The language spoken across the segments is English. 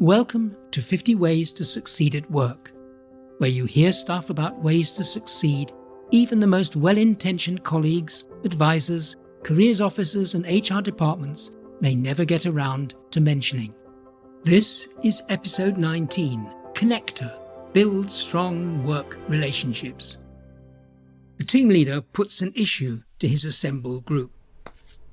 Welcome to 50 Ways to Succeed at Work, where you hear stuff about ways to succeed even the most well-intentioned colleagues, advisors, careers officers and HR departments may never get around to mentioning. This is episode 19, Connector, Build Strong Work Relationships. The team leader puts an issue to his assembled group.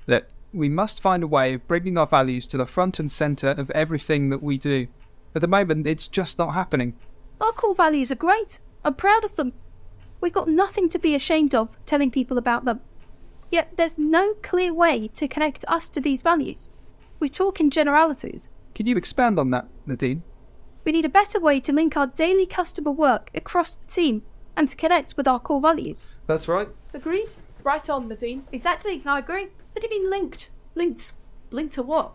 Look, we must find a way of bringing our values to the front and centre of everything that we do. At the moment, it's just not happening. Our core values are great. I'm proud of them. We've got nothing to be ashamed of telling people about them. Yet there's no clear way to connect us to these values. We talk in generalities. Can you expand on that, Nadine? We need a better way to link our daily customer work across the team and to connect with our core values. That's right. Agreed. Right on, Nadine. Exactly, I agree. What do you mean linked? Linked? Linked to what?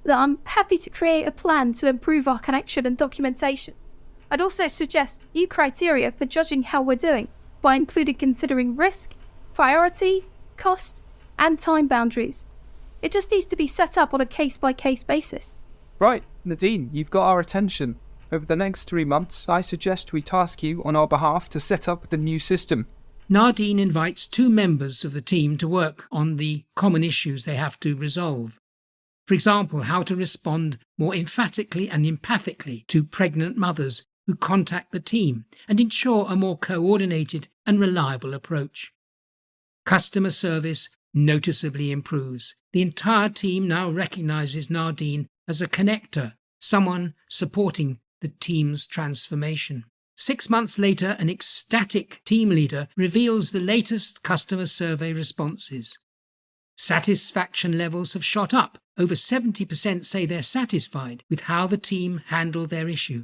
That I'm happy to create a plan to improve our connection and documentation. I'd also suggest new criteria for judging how we're doing by including considering risk, priority, cost, and time boundaries. It just needs to be set up on a case-by-case basis. Right, Nadine, you've got our attention. Over the next 3 months, I suggest we task you on our behalf to set up the new system. Nadine invites 2 members of the team to work on the common issues they have to resolve. For example, how to respond more emphatically and empathically to pregnant mothers who contact the team and ensure a more coordinated and reliable approach. Customer service noticeably improves. The entire team now recognizes Nadine as a connector, someone supporting the team's transformation. 6 months later, an ecstatic team leader reveals the latest customer survey responses. Satisfaction levels have shot up. Over 70% say they're satisfied with how the team handled their issue.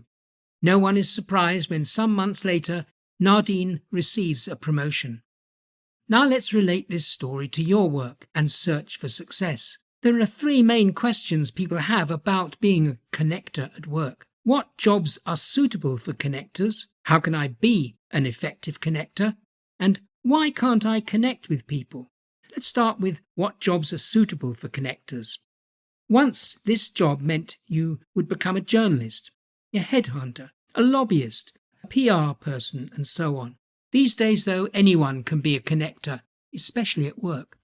No one is surprised when some months later, Nadine receives a promotion. Now let's relate this story to your work and search for success. There are 3 main questions people have about being a connector at work. What jobs are suitable for connectors? How can I be an effective connector? And why can't I connect with people? Let's start with what jobs are suitable for connectors. Once this job meant you would become a journalist, a headhunter, a lobbyist, a PR person, and so on. These days, though, anyone can be a connector, especially at work.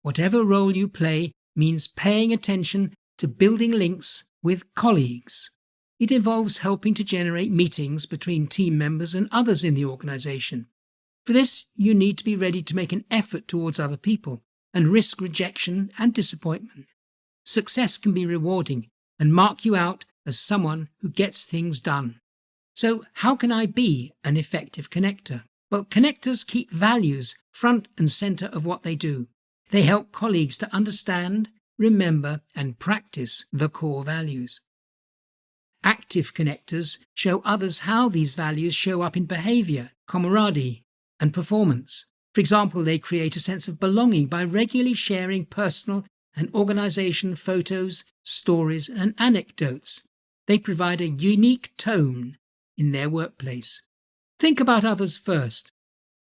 Whatever role you play means paying attention to building links with colleagues. It involves helping to generate meetings between team members and others in the organization. For this, you need to be ready to make an effort towards other people and risk rejection and disappointment. Success can be rewarding and mark you out as someone who gets things done. So how can I be an effective connector? Well, connectors keep values front and center of what they do. They help colleagues to understand, remember, and practice the core values. Active connectors show others how these values show up in behavior, camaraderie, and performance. For example, they create a sense of belonging by regularly sharing personal and organization photos, stories, and anecdotes. They provide a unique tone in their workplace. Think about others first.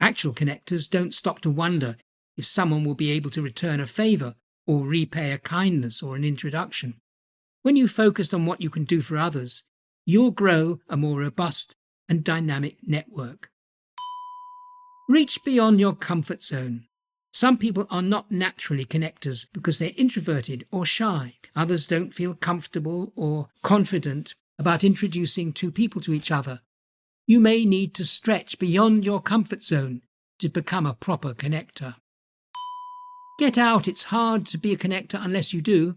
Actual connectors don't stop to wonder if someone will be able to return a favor or repay a kindness or an introduction. When you focus on what you can do for others, you'll grow a more robust and dynamic network. Reach beyond your comfort zone. Some people are not naturally connectors because they're introverted or shy. Others don't feel comfortable or confident about introducing 2 people to each other. You may need to stretch beyond your comfort zone to become a proper connector. Get out, it's hard to be a connector unless you do.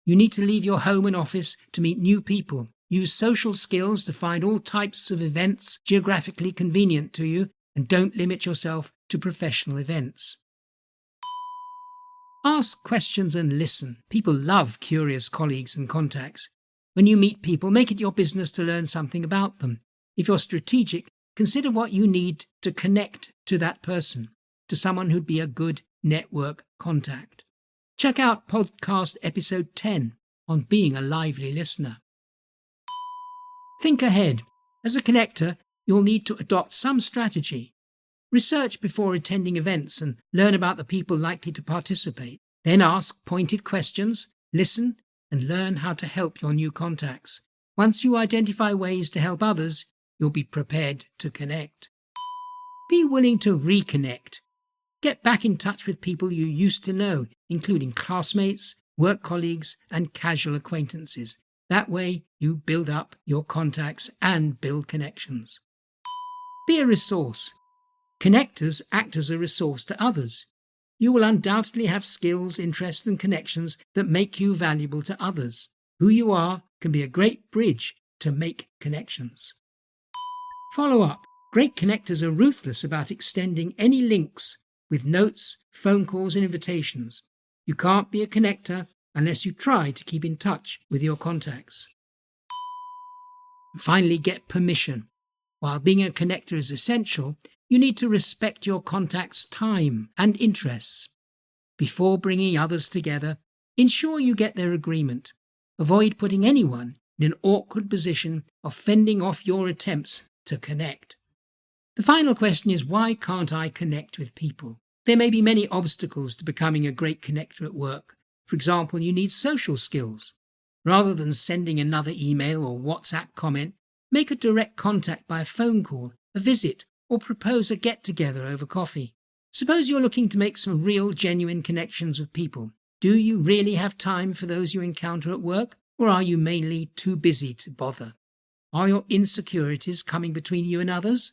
You need to leave your home and office to meet new people. Use social skills to find all types of events geographically convenient to you, and don't limit yourself to professional events. Ask questions and listen. People love curious colleagues and contacts. When you meet people, make it your business to learn something about them. If you're strategic, consider what you need to connect to that person, to someone who'd be a good network contact. Check out podcast episode 10 on being a lively listener. Think ahead. As a connector, you'll need to adopt some strategy. Research before attending events and learn about the people likely to participate. Then ask pointed questions, listen, and learn how to help your new contacts. Once you identify ways to help others, you'll be prepared to connect. Be willing to reconnect. Get back in touch with people you used to know, including classmates, work colleagues, and casual acquaintances. That way, you build up your contacts and build connections. Be a resource. Connectors act as a resource to others. You will undoubtedly have skills, interests, and connections that make you valuable to others. Who you are can be a great bridge to make connections. Follow up. Great connectors are ruthless about extending any links with notes, phone calls, and invitations. You can't be a connector unless you try to keep in touch with your contacts. Finally, get permission. While being a connector is essential, you need to respect your contacts' time and interests. Before bringing others together, ensure you get their agreement. Avoid putting anyone in an awkward position of fending off your attempts to connect. The final question is, why can't I connect with people? There may be many obstacles to becoming a great connector at work. For example, you need social skills. Rather than sending another email or WhatsApp comment, make a direct contact by a phone call, a visit, or propose a get-together over coffee. Suppose you're looking to make some real, genuine connections with people. Do you really have time for those you encounter at work, or are you mainly too busy to bother? Are your insecurities coming between you and others?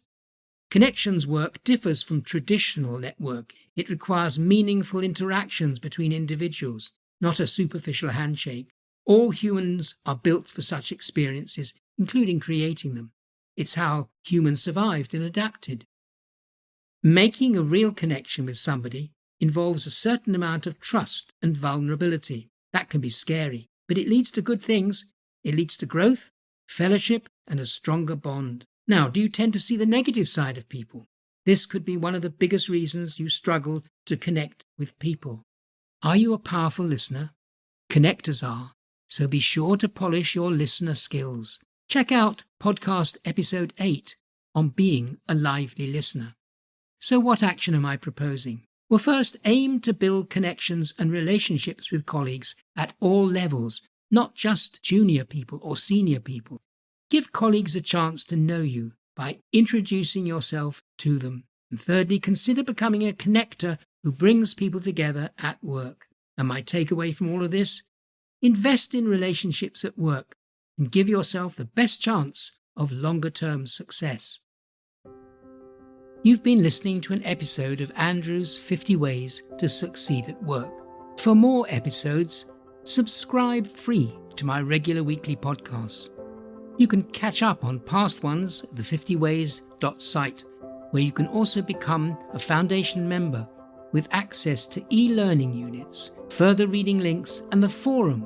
Connections work differs from traditional network. It requires meaningful interactions between individuals, not a superficial handshake. All humans are built for such experiences, including creating them. It's how humans survived and adapted. Making a real connection with somebody involves a certain amount of trust and vulnerability. That can be scary, but it leads to good things. It leads to growth, fellowship, and a stronger bond. Now, do you tend to see the negative side of people? This could be one of the biggest reasons you struggle to connect with people. Are you a powerful listener? Connectors are, so be sure to polish your listener skills. Check out podcast episode 8 on being a lively listener. So what action am I proposing? Well, first, aim to build connections and relationships with colleagues at all levels, not just junior people or senior people. Give colleagues a chance to know you by introducing yourself to them. And thirdly, consider becoming a connector who brings people together at work. And my takeaway from all of this? Invest in relationships at work and give yourself the best chance of longer-term success. You've been listening to an episode of Andrew's 50 Ways to Succeed at Work. For more episodes, subscribe free to my regular weekly podcasts. You can catch up on past ones at the 50ways.site, where you can also become a foundation member with access to e-learning units, further reading links, and the forum,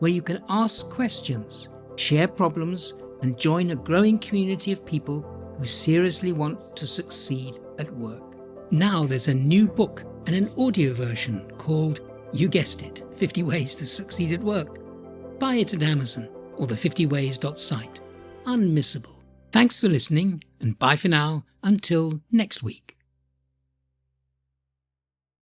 where you can ask questions, share problems, and join a growing community of people who seriously want to succeed at work. Now there's a new book and an audio version called, you guessed it, 50 Ways to Succeed at Work. Buy it at Amazon or the 50ways.site. Unmissable. Thanks for listening, and bye for now until next week.